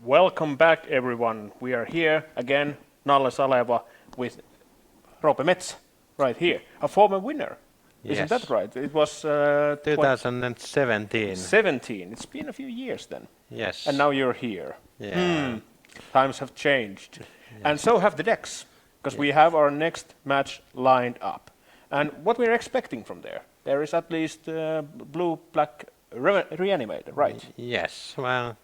Welcome back, everyone. We are here again, Nalle Saleva, with Roope Metz, right here, a former winner. Isn't that Yes. right? It was 2017. 17. It's been a few years then. Yes. And now you're here. Yeah. Times have changed. Yes. And so have the decks, because we have our next match lined up. And what we're expecting from there is at least blue-black Reanimator, right? Yes. Well,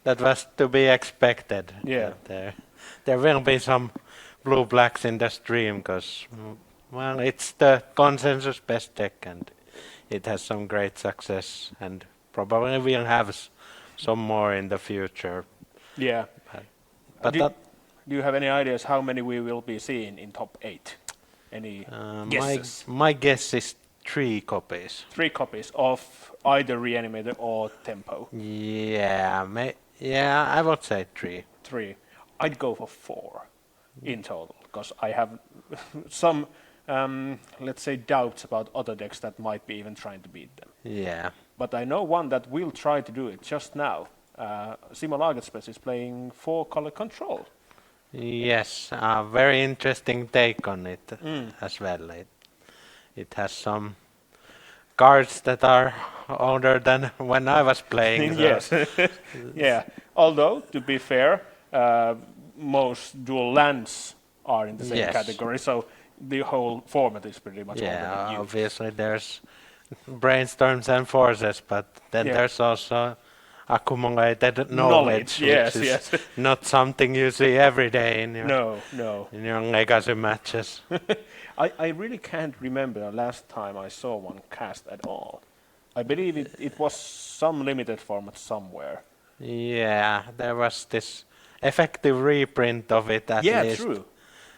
that was to be expected. Yeah. That there will be some blue blacks in the stream because, well, it's the consensus best deck and it has some great success and probably we'll have some more in the future. Yeah. But Do you have any ideas how many we will be seeing in top 8? Any guesses? My guess is 3 copies. 3 copies of either Reanimator or Tempo. Yeah, I would say 3. 3. I'd go for 4 in total, because I have some, let's say, doubts about other decks that might be even trying to beat them. Yeah. But I know one that will try to do it just now. Simo Lagerspetz is playing 4-color control. Yes, a very interesting take on it as well. It has some cards that are older than when I was playing. So. Yes. Yeah. Although, to be fair, most dual lands are in the same category, so the whole format is pretty much already used. Obviously there's brainstorms and forces, but then there's also accumulated knowledge, Yes, which is yes. not something you see every day in your in your legacy matches. I really can't remember the last time I saw one cast at all. I believe it was some limited format somewhere. Yeah, there was this effective reprint of it at least. Yeah, true.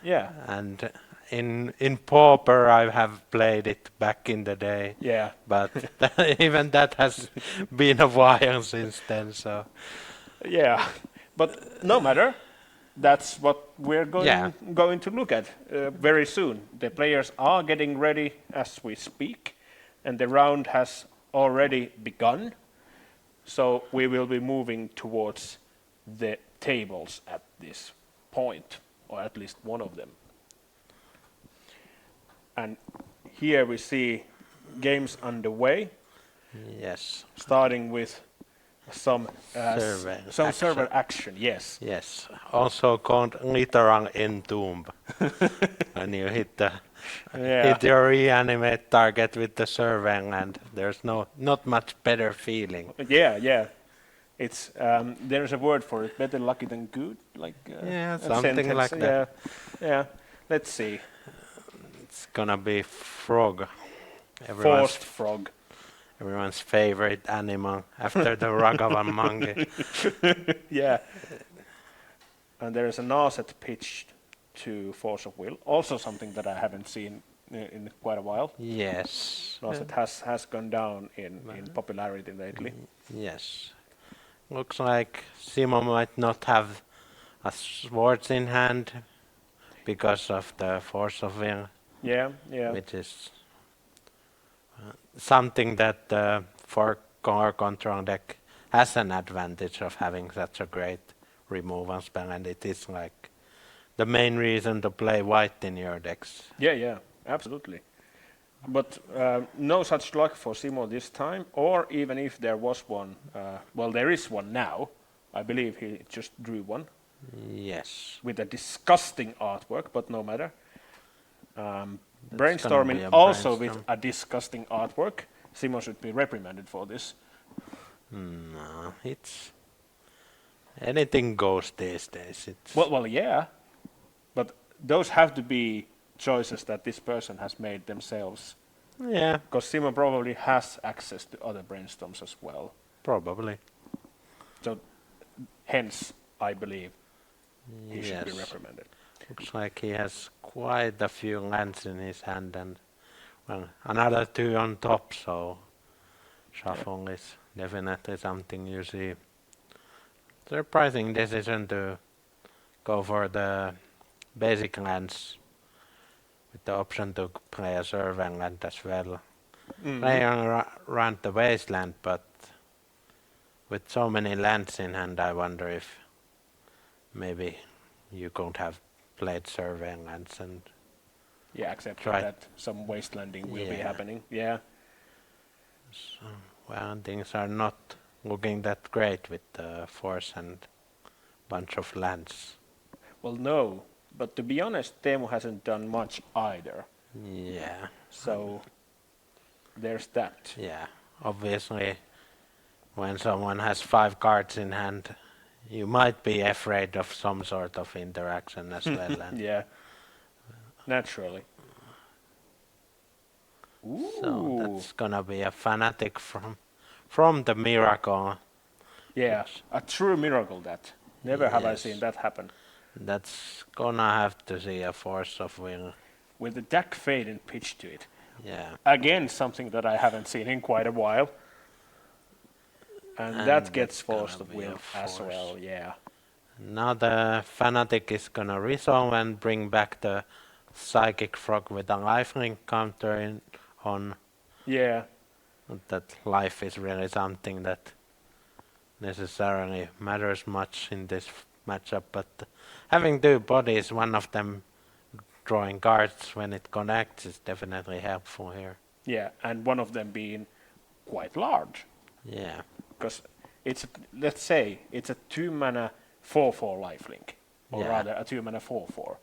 Yeah. And in Pauper I have played it back in the day. Yeah. But even that has been a while since then, so. Yeah, but no matter. That's what we're going to look at very soon. The players are getting ready as we speak, and the round has already begun. So we will be moving towards the tables at this point, or at least one of them. And here we see games underway. Yes. Starting with some server action. action, yes. Yes, also called Literang Entomb. When you hit your reanimate target with the servant, and there's not much better feeling. Yeah. It's there's a word for it. Better lucky than good, like something sentence. like that. Yeah. Let's see. It's gonna be frog. Forced frog. Everyone's favorite animal after the Ragavan monkey. Yeah. And there is an asset pitched to Force of Will. Also something that I haven't seen in quite a while. Yes. Asset has gone down in popularity lately. Yes. Looks like Simo might not have a swords in hand because of the Force of Will. Yeah. Which is something that the 4-color control deck has an advantage of having such a great removal spell, and it is like the main reason to play white in your decks. Yeah, absolutely. But no such luck for Simo this time, or even if there was one, well, there is one now. I believe he just drew one. Yes. With a disgusting artwork, but no matter. Brainstorming also with a disgusting artwork. Simo should be reprimanded for this. No, it's anything goes these days. Well, yeah, but those have to be choices that this person has made themselves. Yeah, because Simo probably has access to other brainstorms as well. Probably. So, hence, I believe he should be reprimanded. Looks like he has quite a few lands in his hand and well, another 2 on top, so shuffle is definitely something you see. Surprising decision to go for the basic lands with the option to play a servant land as well. Play around the wasteland, but with so many lands in hand, I wonder if maybe you could have played surveying lands and Yeah, except Try- that some wastelanding will be Yeah. happening. Yeah. so, well, things are not looking that great with the force and bunch of lands. Well, no, but to be honest, Teemu hasn't done much either. Yeah, So there's that. yeah. Obviously, when someone has 5 cards in hand, you might be afraid of some sort of interaction as well. And Yeah, naturally. so Ooh. that's gonna be a fanatic from the miracle. Yeah, a true miracle that. Never have I Yes. seen that happen. That's gonna have to see a force of will. With the deck fade and pitch to it. Yeah. Again, something that I haven't seen in quite a while. And that And gets that's gonna force of be will a as force. well, yeah. Now the fanatic is gonna resolve and bring back the psychic frog with a lifelink counter on. Yeah, That life is really something that necessarily matters much in this matchup, but having 2 bodies, one of them drawing cards when it connects, is definitely helpful here. yeah, and one of them being quite large. Yeah, Because it's, let's say, it's a 2-mana 4/4 lifelink. Or Yeah. rather, a 2-mana 4/4.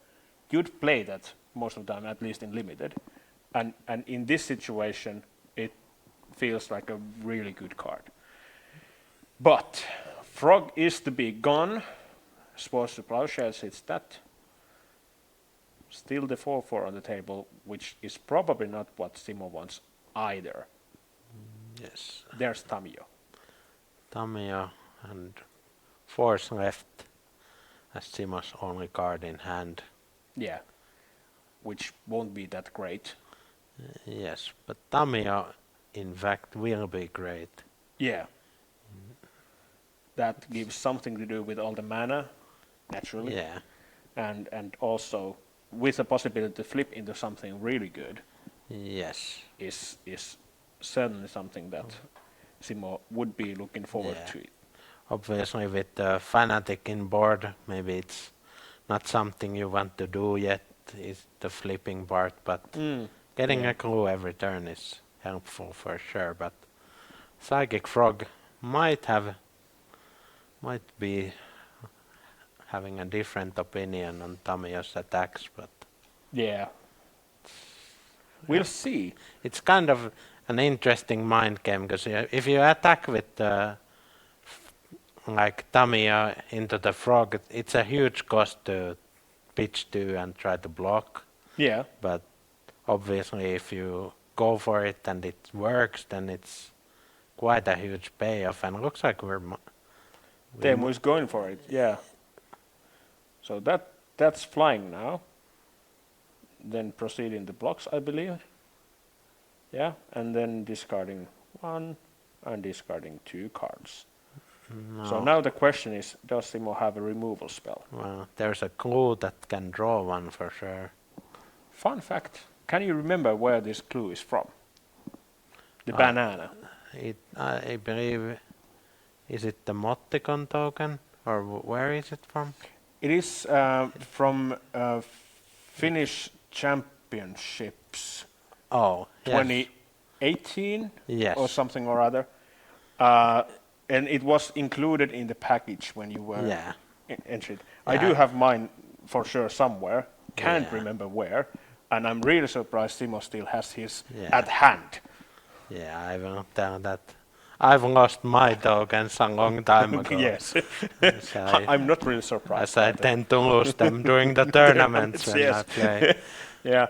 You'd play that most of the time, at least in limited. And in this situation, it feels like a really good card. But Frog is to be gone. Swords to Plowshares, it's that. Still the 4/4 on the table, which is probably not what Simo wants either. yes. There's Tamio. Tamio and force left as Simo's only card in hand. Yeah. Which won't be that great. Yes, but Tamio in fact will be great. Yeah. That gives something to do with all the mana, naturally. Yeah, And also with the possibility to flip into something really good yes. is certainly something that Simo would be looking forward Yeah. to. Obviously with the fanatic in board, maybe it's not something you want to do yet, is the flipping part, but getting Yeah. a clue every turn is helpful for sure. But Psychic Frog might be having a different opinion on Tamio's attacks, but Yeah. We'll see. it's kind of an interesting mind game, because if you attack with like Tamio into the frog, it's a huge cost to pitch to and try to block. Yeah. But obviously, if you go for it and it works, then it's quite a huge payoff. And it looks like Teemu is going for it. Yeah. So that's flying now. Then proceeding the blocks, I believe. Yeah, and then discarding 1 and discarding 2 cards. So now the question is, does Simo have a removal spell? Well, there's a clue that can draw one for sure. Fun fact, can you remember where this clue is from? The banana. I believe, is it the Motticon token, or where is it from? It is from Finnish Championships Oh, yes. 2018 Yes. or something or other. And it was included in the package when you were Yeah. entered. Yeah. I do have mine for sure somewhere. Can't Yeah. remember where. And I'm really surprised Simo still has his Yeah. at hand. Yeah, I will tell that. I've lost my tokens a long time ago. Yes. As I, I'm not really surprised. as I by that. tend to lose them during the tournaments when Yes. I play. Yeah.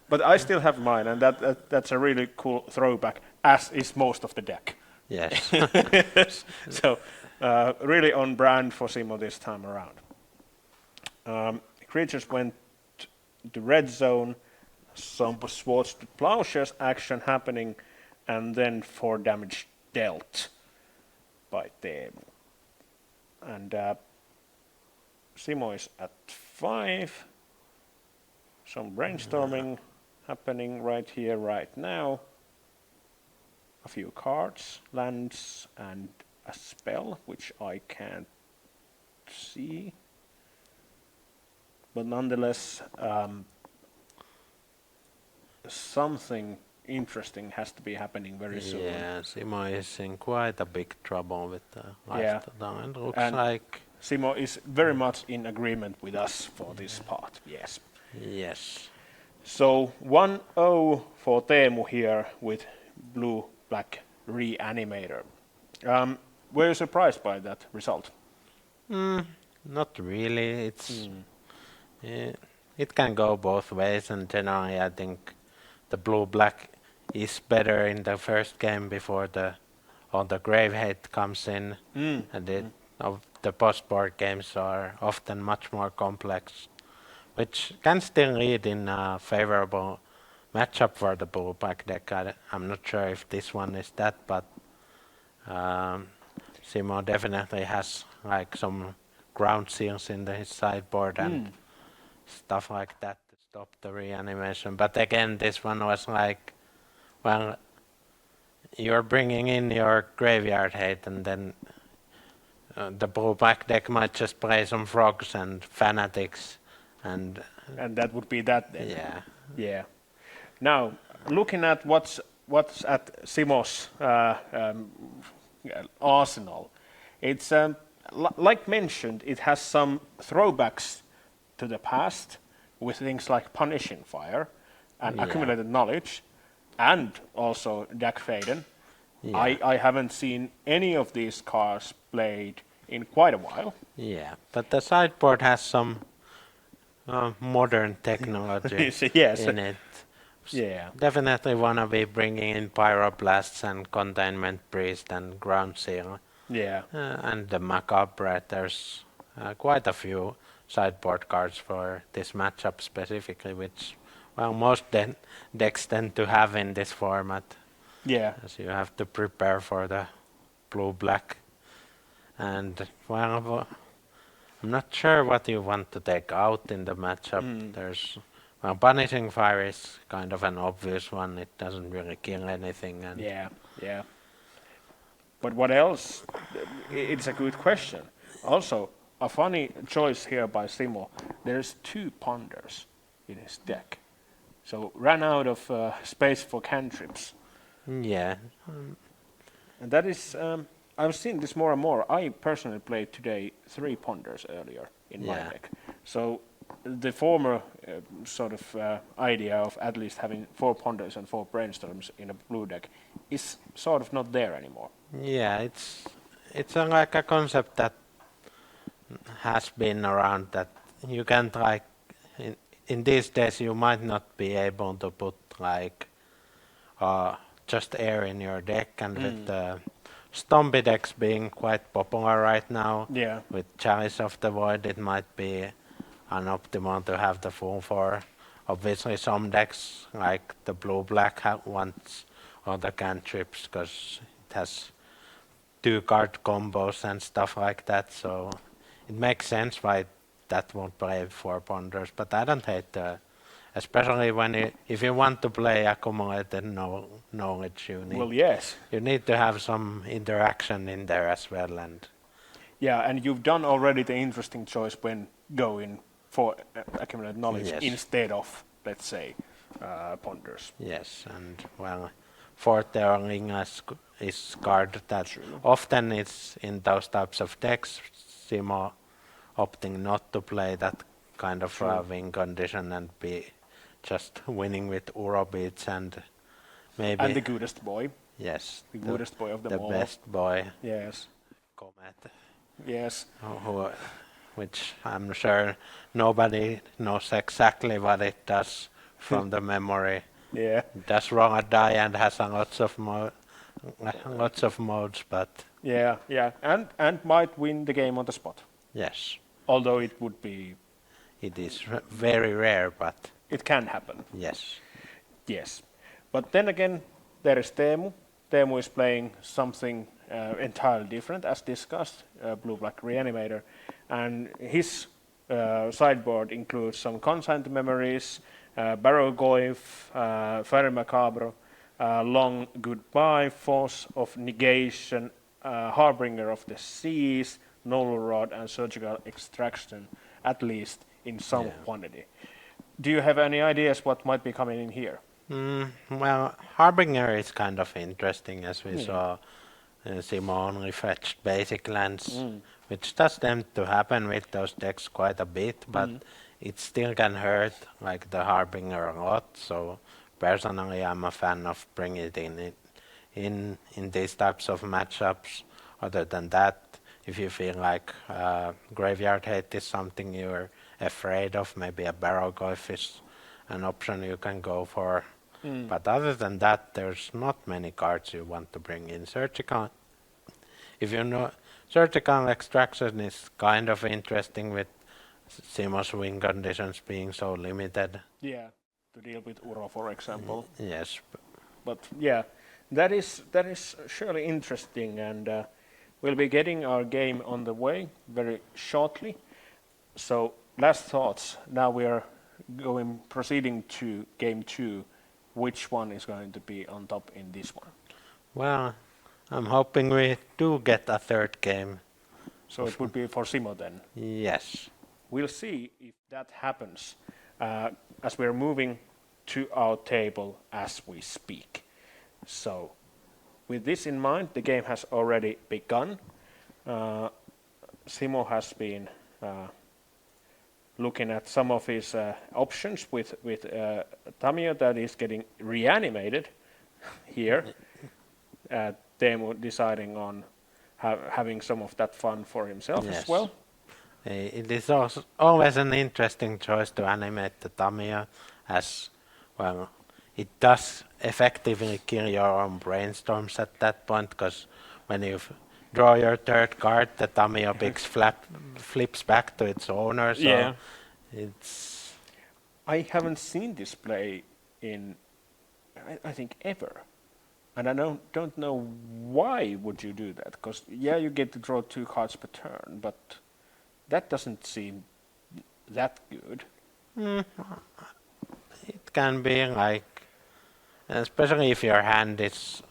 But I still have mine, and that's a really cool throwback, as is most of the deck. Yes. So, really on brand for Simo this time around. Creatures went to red zone, some Swords to Plowshares action happening, and then 4 damage dealt by Teemu. And Simo is at 5. Some brainstorming happening right here, right now. A few cards, lands, and a spell, which I can't see. but nonetheless, something interesting has to be happening very soon. Yeah, Simo is in quite a big trouble with the Yeah. lifestyle. It looks And like Simo is very much in agreement with us for this part, yes. yes. So 1-0 for Teemu here with blue-black Reanimator. Were you surprised by that result? Not really. It can go both ways, and generally I think the blue-black is better in the first game before all the grave hate comes in, and the post-board games are often much more complex, which can still lead in a favorable matchup for the blue-black deck. I'm not sure if this one is that, but Simo definitely has like some ground seals in his sideboard and stuff like that to stop the reanimation. But again, this one was like, well, you're bringing in your graveyard hate, and then the blue-black deck might just play some frogs and fanatics, and that would be that then. yeah. Yeah. Now, looking at what's at Simo's arsenal, it's like mentioned, it has some throwbacks to the past with things like Punishing Fire and Accumulated Knowledge, and also Deck Faden. Yeah. I haven't seen any of these cards played in quite a while. Yeah, but the sideboard has some modern technology Yes. in it. Yeah. Definitely wanna be bringing in Pyroblasts and Containment Priest and Ground Seal. Yeah. And the Macabre. There's quite a few sideboard cards for this matchup specifically, which, well, most decks tend to have in this format. Yeah. As you have to prepare for the blue-black. And, well, I'm not sure what you want to take out in the matchup. There's, well, Punishing Fire is kind of an obvious one. It doesn't really kill anything. And Yeah. But what else? It's a good question. Also, a funny choice here by Simo. There's 2 Ponders in his deck. So ran out of space for cantrips. yeah, And that is, I've seen this more and more. I personally played today 3 Ponders earlier in my Yeah. deck. So the former sort of idea of at least having 4 Ponders and 4 Brainstorms in a blue deck is sort of not there anymore. yeah, it's like a concept that has been around, that you can't like in these days you might not be able to put like just air in your deck, and with the Stompy decks being quite popular right now, Yeah. with Chalice of the Void, it might be unoptimal to have the full 4. Obviously some decks like the blue-black wants all the cantrips because it has 2 card combos and stuff like that, so it makes sense why that won't play 4 Ponders, but I don't hate especially if you want to play accumulated knowledge, Well, yes. you need to have some interaction in there as well. And Yeah, and you've done already the interesting choice when going for accumulated knowledge Yes. instead of, let's say, Ponders. yes, and well, Foretelling is card that often is in those types of decks. Simo opting not to play that kind of win condition and be just winning with Uro beats and maybe And the goodest boy. yes, The goodest boy of them the all. best boy, Yes. Comet, Yes. which I'm sure nobody knows exactly what it does from the memory. Yeah. It does roll a die and has lots of modes, but Yeah. And might win the game on the spot. yes, Although it would be, it is very rare, but it can happen. yes. Yes. But then again, there is Teemu. Teemu is playing something entirely different, as discussed, blue-black Reanimator. And his sideboard includes some Consigned Memories, Barrow Goyf, Fairy Macabre, Long Goodbye, Force of Negation, Harbinger of the Seas, Null Rod, and Surgical Extraction, at least in some quantity. Do you have any ideas what might be coming in here? Well, Harbinger is kind of interesting, as we saw. Simo only fetched basic lands, which does tend to happen with those decks quite a bit, but it still can hurt like the Harbinger a lot. So personally, I'm a fan of bringing it in these types of matchups. Other than that, if you feel like graveyard hate is something you're afraid of, maybe a barrel golf is an option you can go for. But other than that, there's not many cards you want to bring in. Surgical, if you know, surgical extraction is kind of interesting with Simo's win conditions being so limited. Yeah, to deal with Uro, for example. Yes. But yeah, that is surely interesting, and we'll be getting our game on the way very shortly. So last thoughts. Now we are proceeding to game 2. Which one is going to be on top in this one? Well, I'm hoping we do get a third game. So it would be for Simo then? Yes. We'll see if that happens as we're moving to our table as we speak. So with this in mind, the game has already begun. Simo has been looking at some of his options with Tamio that is getting reanimated here. Teemu deciding on having some of that fun for himself as well. It is also always an interesting choice to animate the Tamio, as well. It does effectively kill your own brainstorms at that point, because when you draw your third card, the Tamio flips back to its owner. So it's. I haven't seen this play in, I think, ever, and I don't know why would you do that. Because you get to draw 2 cards per turn, but that doesn't seem that good. It can be like, especially if your hand is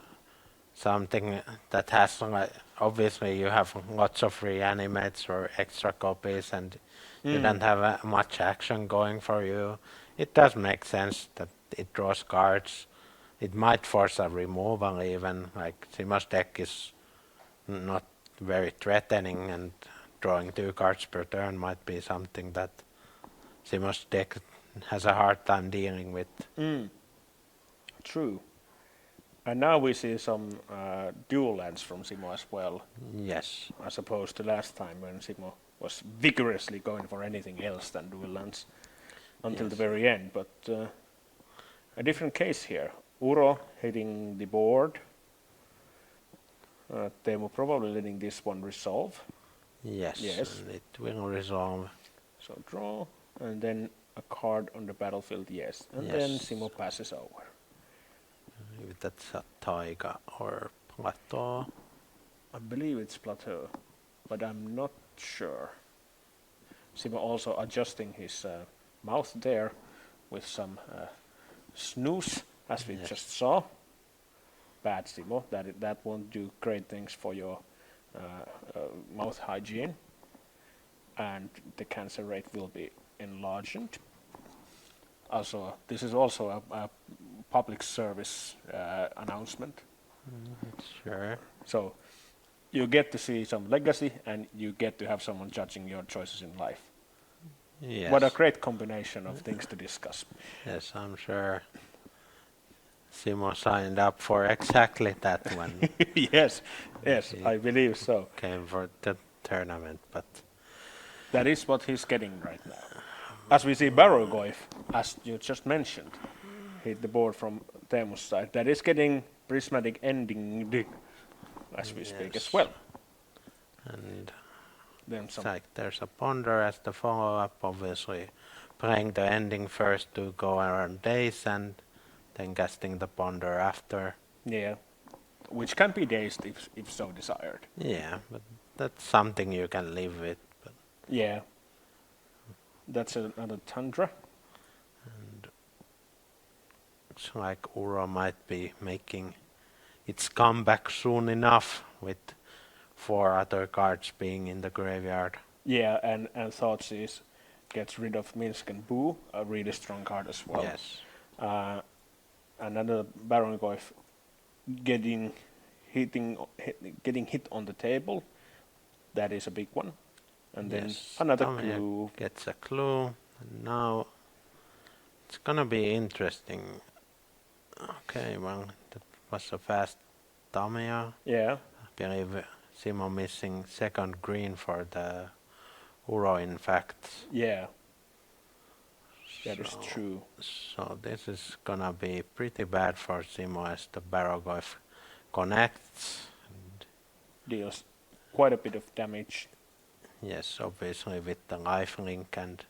something that has, like, obviously you have lots of reanimates or extra copies and you don't have much action going for you. It does make sense that it draws cards. It might force a removal even, like Simo's deck is not very threatening, and drawing 2 cards per turn might be something that Simo's deck has a hard time dealing with. True. And now we see some dual lands from Simo as well. Yes. As opposed to last time when Simo was vigorously going for anything else than dual lands until the very end. But a different case here. Uro hitting the board. Teemu probably letting this one resolve. Yes. It will resolve. So draw, and then a card on the battlefield, and then Simo passes over. If that's a taiga or plateau. I believe it's plateau, but I'm not sure. Simo also adjusting his mouth there with some snooze, as we just saw. Bad Simo, that won't do great things for your mouth hygiene, and the cancer rate will be enlarged. Also, this is also a public service announcement. Sure. So you get to see some legacy, and you get to have someone judging your choices in life. Yes. What a great combination of things to discuss. Yes, I'm sure Simo signed up for exactly that one. yes, I believe so. Came for the tournament, but that is what he's getting right now. As we see Barrel Goif, as you just mentioned, hit the board from Teemu's side. That is getting prismatic ending as we speak as well. And then it's like there's a ponder as the follow-up, obviously playing the ending first to go around days and then casting the ponder after. Yeah, which can be dazed if so desired. Yeah, but that's something you can live with. But yeah, that's another Tundra. And it's like Uro might be making its comeback soon enough with 4 other cards being in the graveyard. Yeah, and Thoughts is gets rid of Minsk and Boo, a really strong card as well. Yes. Another Baron Goif getting hit on the table. That is a big one. And then Yes, another Tamia clue. gets a clue. And now it's gonna be interesting. Okay, well, that was a fast Tamia. Yeah, I believe Simo missing second green for the Uro, in fact. yeah, that is true. So this is gonna be pretty bad for Simo as the Barogov connects. And Deals quite a bit of damage. yes, obviously with the lifelink and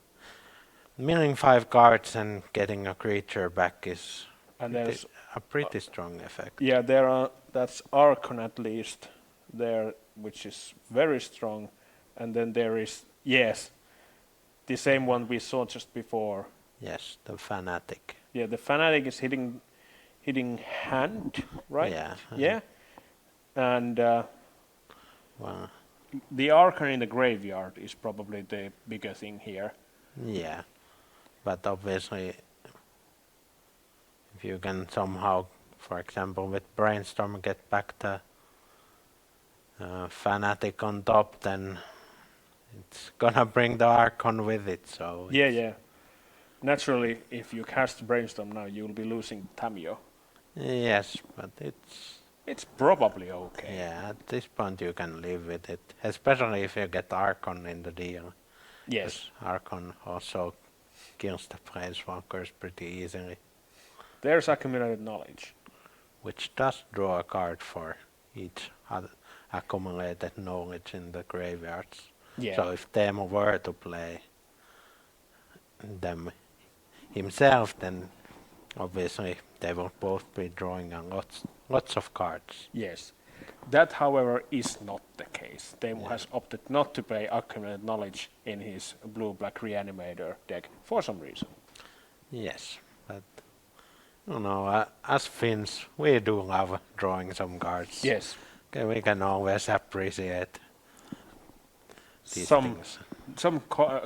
milling 5 cards and getting a creature back is And there's a pretty strong effect. yeah, there are that's Archon at least there, which is very strong, and then there is the same one we saw just before. Yes, the Fanatic. Yeah, the Fanatic is hitting hand, right? Yeah. Yeah, and Well, the Archon in the graveyard is probably the bigger thing here. yeah. But obviously, if you can somehow, for example, with Brainstorm get back the Fanatic on top, then it's gonna bring the Archon with it. So Yeah. Naturally, if you cast Brainstorm now, you'll be losing Tamio. yes, but It's probably okay. yeah, at this point you can live with it, especially if you get Archon in the deal. Yes, Archon also kills the Planeswalkers pretty easily, there's accumulated knowledge. which does draw a card for each accumulated knowledge in the graveyards. Yeah. So if Teemu were to play them himself, then obviously they will both be drawing lots of cards. Yes. That, however, is not the case. Teemu has opted not to play accumulated knowledge in his blue-black Reanimator deck for some reason. Yes, but you know, as Finns, we do love drawing some cards. Yes. Okay, we can always appreciate these Some things.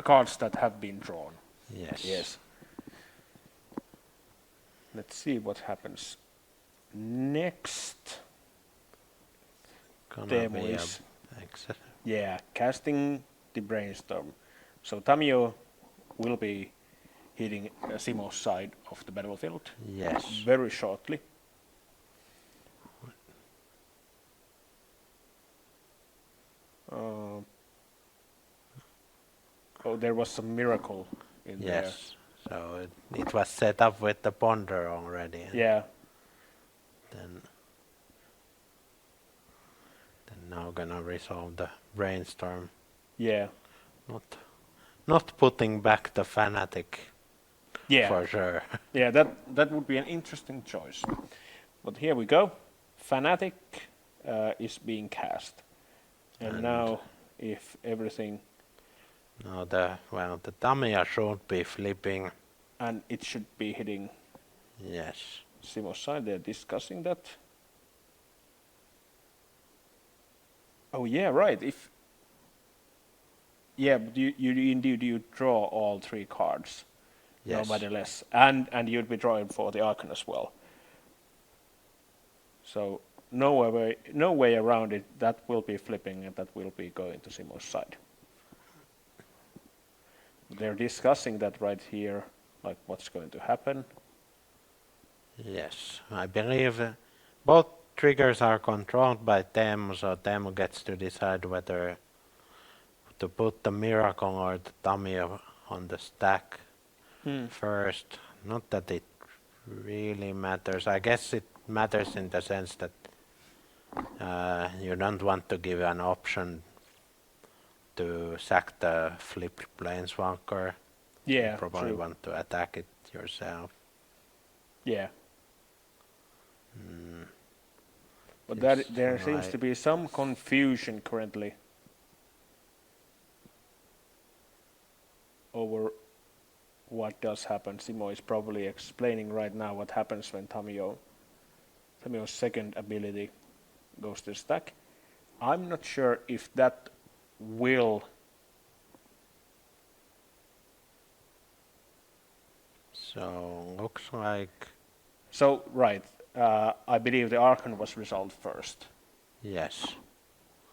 cards that have been drawn. Yes. Yes. Let's see what happens next. Gonna Teemu be is excellent. casting the Brainstorm. So Tamio will be hitting Simo's side of the battlefield Yes. very shortly. There was some miracle in there. Yes. So it was set up with the ponder already. And Yeah, Then now gonna resolve the Brainstorm. yeah, Not putting back the Fanatic yeah. for sure. Yeah, that would be an interesting choice. But here we go. Fanatic is being cast. And now, if everything... Now the Tamiya should be flipping. And it should be hitting Yes. Simo's side. They're discussing that. Oh, yeah, right. But you draw all 3 cards. Yes. Nobody less. And you'd be drawing for the Archon as well. So no way around it. That will be flipping and that will be going to Simo's side. They're discussing that right here, like what's going to happen. Yes. I believe both triggers are controlled by Teemu, so Teemu gets to decide whether to put the Miracle or the Tamiya on the stack first. Not that it really matters. I guess it matters in the sense that you don't want to give an option to sack the flipped Planeswalker. Yeah, You probably true. want to attack it yourself. Yeah. But Yes, there seems to be some confusion currently over what does happen. Simo is probably explaining right now what happens when Tamio's second ability goes to the stack. I'm not sure if that will So looks like So, right, I believe the Archon was resolved first, yes.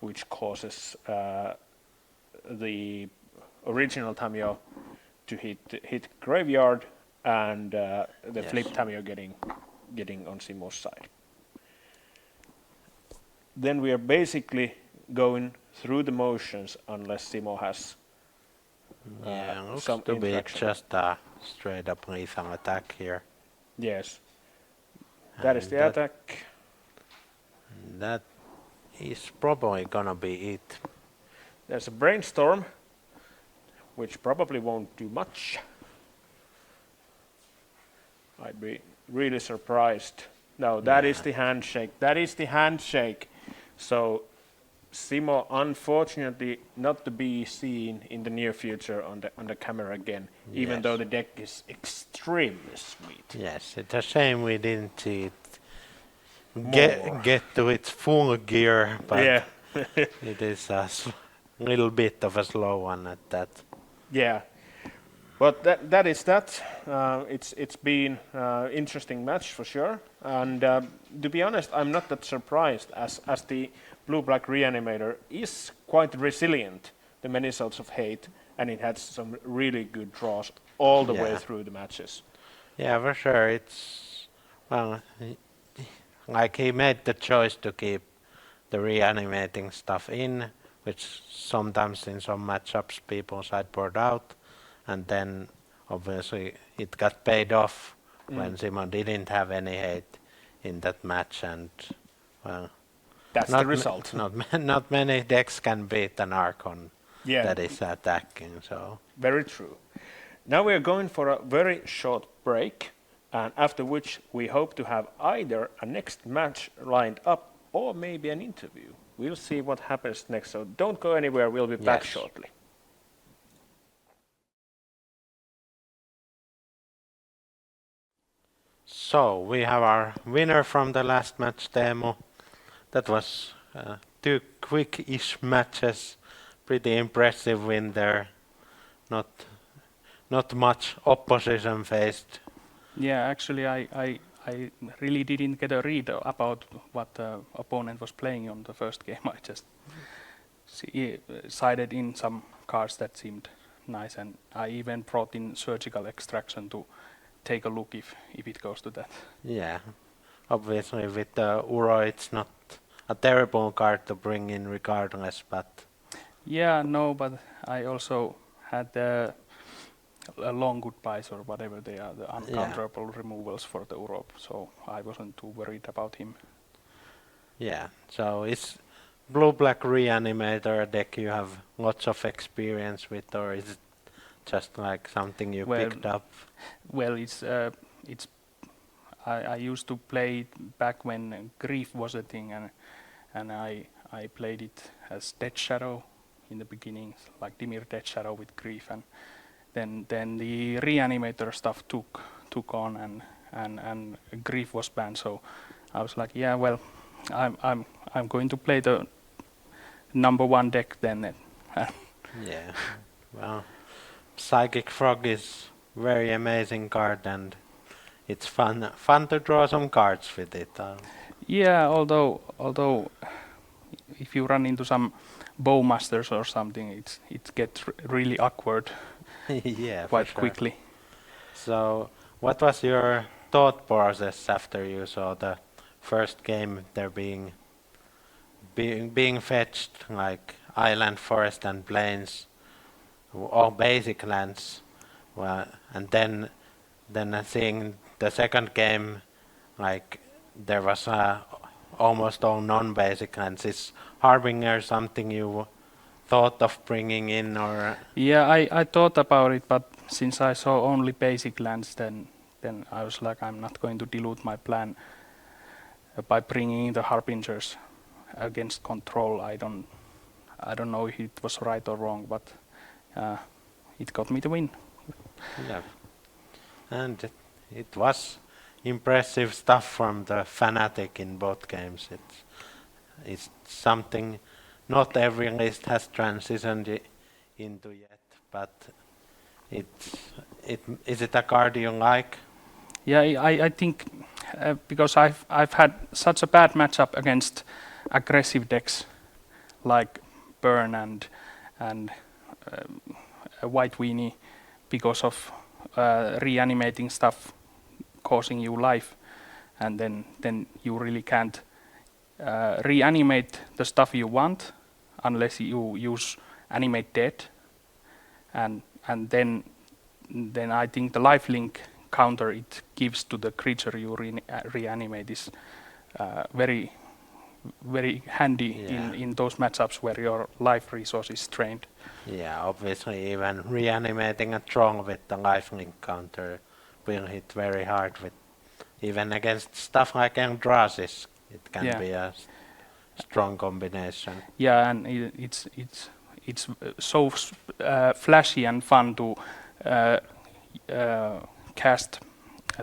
which causes the original Tamio to hit Graveyard and the Yes. flip Tamio getting on Simo's side. Then we are basically going through the motions unless Simo has Yeah, looks some to be interaction. just a straight up lethal attack here. Yes. That is And the attack. That is probably gonna be it. There's a Brainstorm, which probably won't do much. I'd be really surprised. No, that is Yeah. the handshake. That is the handshake. So Simo, unfortunately, not to be seen in the near future on the camera again, even Yes. though the deck is extremely sweet. Yes, it's a shame we didn't see it More. get to its full gear, but Yeah, it is a little bit of a slow one at that. yeah. But that is that. It's been interesting match for sure. And to be honest, I'm not that surprised as the blue-black Reanimator is quite resilient to many sorts of hate, and it had some really good draws all the way Yeah. through the matches. Yeah, for sure. It's well, like he made the choice to keep the reanimating stuff in, which sometimes in some matchups people sideboard out, and then obviously it got paid off when Simo didn't have any hate in that match, and well, That's the result. not many decks can beat an Archon Yeah. that is attacking. So Very true. Now we are going for a very short break, and after which we hope to have either a next match lined up or maybe an interview. We'll see what happens next, so don't go anywhere. We'll be back Yes. shortly. So we have our winner from the last match, Teemu. That was 2 quick-ish matches. Pretty impressive win there. Not much opposition faced. Yeah, actually, I really didn't get a read about what the opponent was playing on the first game. I just sided in some cards that seemed nice, and I even brought in surgical extraction to take a look if it goes to that. Yeah, obviously with the Uro it's not a terrible card to bring in regardless, but Yeah, no, but I also had the long goodbyes or whatever they are, the uncounterable removals for the Europe, so I wasn't too worried about him. yeah. So is blue-black Reanimator a deck you have lots of experience with, or is it just like something you Well, picked up? Well, I used to play it back when Grief was a thing, and I played it as Dead Shadow in the beginning, like Dimir Dead Shadow with Grief, and then the Reanimator stuff took on, and Grief was banned. So I was like, yeah, well, I'm going to play the number one deck then. Yeah. Well, Psychic Frog is very amazing card, and it's fun to draw some cards with it. Yeah, although if you run into some Bowmasters or something, it gets really awkward Yeah, quite for sure. quickly. So, what was your thought process after you saw the first game there being fetched like island, forest, and plains, all basic lands, well, and then seeing the second game, like there was almost all non-basic lands. Is Harbinger something you thought of bringing in, or Yeah, I thought about it, but since I saw only basic lands, then I was like, I'm not going to dilute my plan by bringing in the Harbingers against control. I don't know if it was right or wrong, but it got me the win. yeah. And it was impressive stuff from the Fanatic in both games. It's something not every list has transitioned into yet, but is it a card you like? Yeah, I think because I've had such a bad matchup against aggressive decks like Burn and a White Weenie because of reanimating stuff causing you life, and then you really can't reanimate the stuff you want unless you use animate dead, and then I think the lifelink counter it gives to the creature you reanimate is very handy in those matchups where your life resource is drained. Yeah, obviously even reanimating a Tron with the lifelink counter will hit very hard with even against stuff like Eldrazi. It can be a strong combination. Yeah, and it's so flashy and fun to cast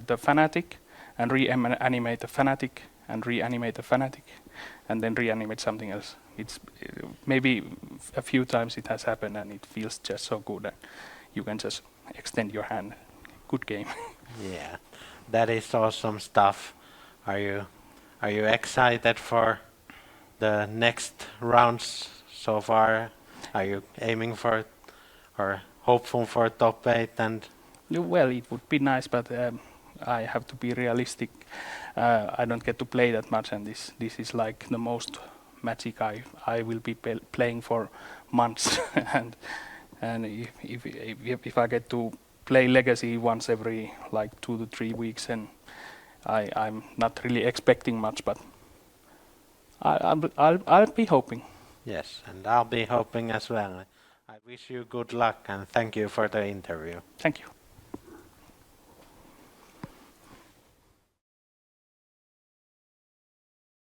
the Fanatic and reanimate the Fanatic and reanimate the Fanatic and then reanimate something else. It's maybe a few times it has happened and it feels just so good and you can just extend your hand. Good game. Yeah, that is awesome stuff. Are you excited for the next rounds so far? Are you aiming for or hopeful for top 8? And well, it would be nice, but I have to be realistic. I don't get to play that much, and this is like the most Magic I will be playing for months. and if I get to play Legacy once every like 2 to 3 weeks, and I'm not really expecting much, but I'll be hoping. yes, and I'll be hoping as well. I wish you good luck and thank you for the interview. Thank you.